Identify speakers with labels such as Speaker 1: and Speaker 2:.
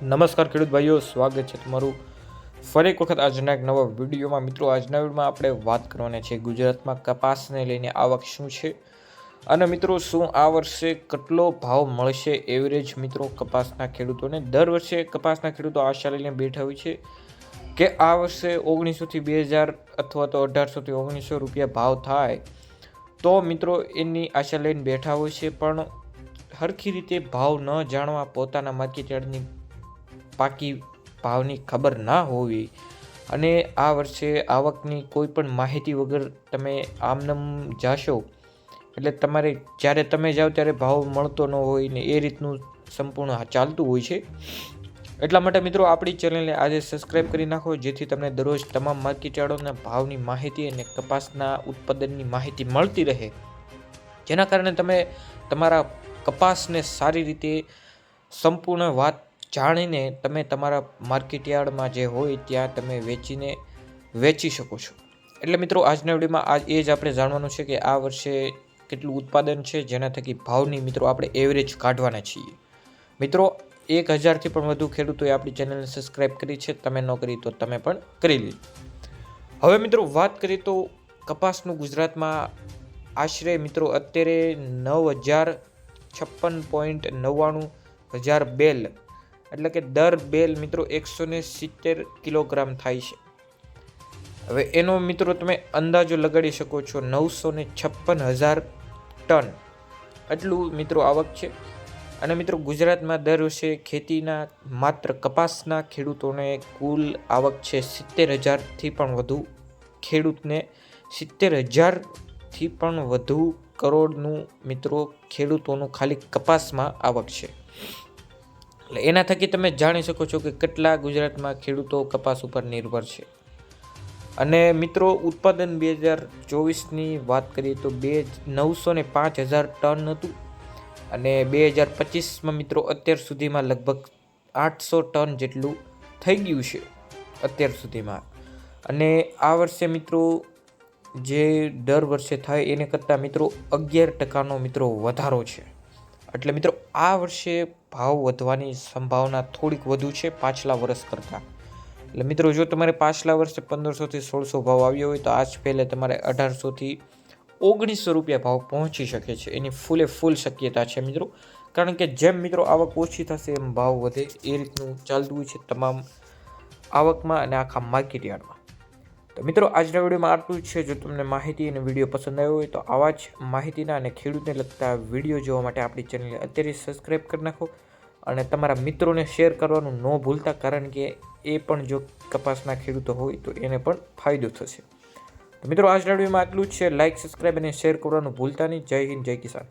Speaker 1: નમસ્કાર ખેડૂત ભાઈઓ, સ્વાગત છે તમારું ફરી એક વખત આજના એક નવા વિડીયોમાં. મિત્રો, આજના વિડીયોમાં આપણે વાત કરવાની છે ગુજરાતમાં કપાસને લઈને આવક શું છે અને મિત્રો શું આ વર્ષે કેટલો ભાવ મળશે એવરેજ મિત્રો કપાસના ખેડૂતોને. દર વર્ષે કપાસના ખેડૂતો આશા લઈને બેઠા હોય છે કે આ વર્ષે 1900થી 2000 અથવા તો 1800થી 1900 રૂપિયા ભાવ થાય, તો મિત્રો એની આશા લઈને બેઠા હોય છે. પણ હરખી રીતે ભાવ ન જાણવા, પોતાના માર્કેટ યાર્ડની પાકી ભાવની ખબર ના હોવી અને આ વર્ષે આવકની કોઈ પણ માહિતી વગર તમે આમનામ જાશો એટલે તમારે જ્યારે તમે જાઓ ત્યારે ભાવ મળતો ન હોય ને એ રીતનું સંપૂર્ણ ચાલતું હોય છે. એટલા માટે મિત્રો આપણી ચેનલને આજે સબસ્ક્રાઈબ કરી નાખો, જેથી તમને દરરોજ તમામ માર્કેટ યાર્ડોના ભાવની માહિતી અને કપાસના ઉત્પાદનની માહિતી મળતી રહે, જેના કારણે તમે તમારા કપાસને સારી રીતે સંપૂર્ણ વાત જાણીને તમે તમારા માર્કેટ યાર્ડમાં જે હોય ત્યાં તમે વેચી શકો છો. એટલે મિત્રો આજના વિડીયોમાં એ જ આપણે જાણવાનું છે કે આ વર્ષે કેટલું ઉત્પાદન છે, જેના થકી ભાવની મિત્રો આપણે એવરેજ કાઢવાના છીએ. મિત્રો 1000થી પણ વધુ ખેડૂતોએ આપણી ચેનલને સબસ્ક્રાઈબ કરી છે, તમે ન કરી તો તમે પણ કરી લો. હવે મિત્રો વાત કરીએ તો કપાસનું ગુજરાતમાં આશરે મિત્રો અત્યારે 9056.99 બેલ, એટલે કે દર બેલ મિત્રો 170 કિલોગ્રામ થાય છે. હવે એનો મિત્રો તમે અંદાજો લગાડી શકો છો, 956,000 ટન એટલું મિત્રો આવક છે. અને મિત્રો ગુજરાતમાં દર વર્ષે ખેતીના માત્ર કપાસના ખેડૂતોને કુલ આવક છે 70,000થી પણ વધુ ખેડૂતને 70,000થી પણ વધુ કરોડનું મિત્રો ખેડૂતોનું ખાલી કપાસમાં આવક છે. એટલે એના થકી તમે જાણી શકો છો કે કેટલા ગુજરાતમાં ખેડૂતો કપાસ ઉપર નિર્ભર છે. અને મિત્રો ઉત્પાદન 2024ની વાત કરીએ તો 905,000 ટન હતું અને 2025માં મિત્રો અત્યાર સુધીમાં લગભગ 800 ટન જેટલું થઈ ગયું છે અત્યાર સુધીમાં. અને આ વર્ષે મિત્રો જે દર વર્ષે થાય એને કરતાં મિત્રો 11% મિત્રો વધારો છે. એટલે મિત્રો આ વર્ષે ભાવ વધવાની સંભાવના થોડીક વધુ છે પાછલા વર્ષ કરતાં. એટલે મિત્રો જો તમારે પાછલા વર્ષે 1500થી 1600 ભાવ આવ્યો હોય તો આજ પહેલે તમારે 1800થી 1900 રૂપિયા ભાવ પહોંચી શકે છે. એની ફૂલ શક્યતા છે મિત્રો, કારણ કે જેમ મિત્રો આવક ઓછી થશે એમ ભાવ વધે, એ રીતનું ચાલતું હોય છે તમામ આવકમાં અને આખા માર્કેટ યાર્ડમાં. તો મિત્રો આજના વિડીયોમાં આટલું જ છે. જો તમને માહિતી અને વિડીયો પસંદ આવ્યો હોય તો આવા જ માહિતીના અને ખેડૂતને લગતા વિડીયો જોવા માટે આપણી ચેનલને અત્યારે સબસ્ક્રાઈબ કરી નાખો અને તમારા મિત્રોને શેર કરવાનું ન ભૂલતા, કારણ કે એ પણ જો કપાસના ખેડૂતો હોય તો એને પણ ફાયદો થશે. તો મિત્રો આજના વિડીયોમાં આટલું જ છે. લાઇક, સબસ્ક્રાઈબ અને શેર કરવાનું ભૂલતા નહીં. જય હિન્દ, જય કિસાન.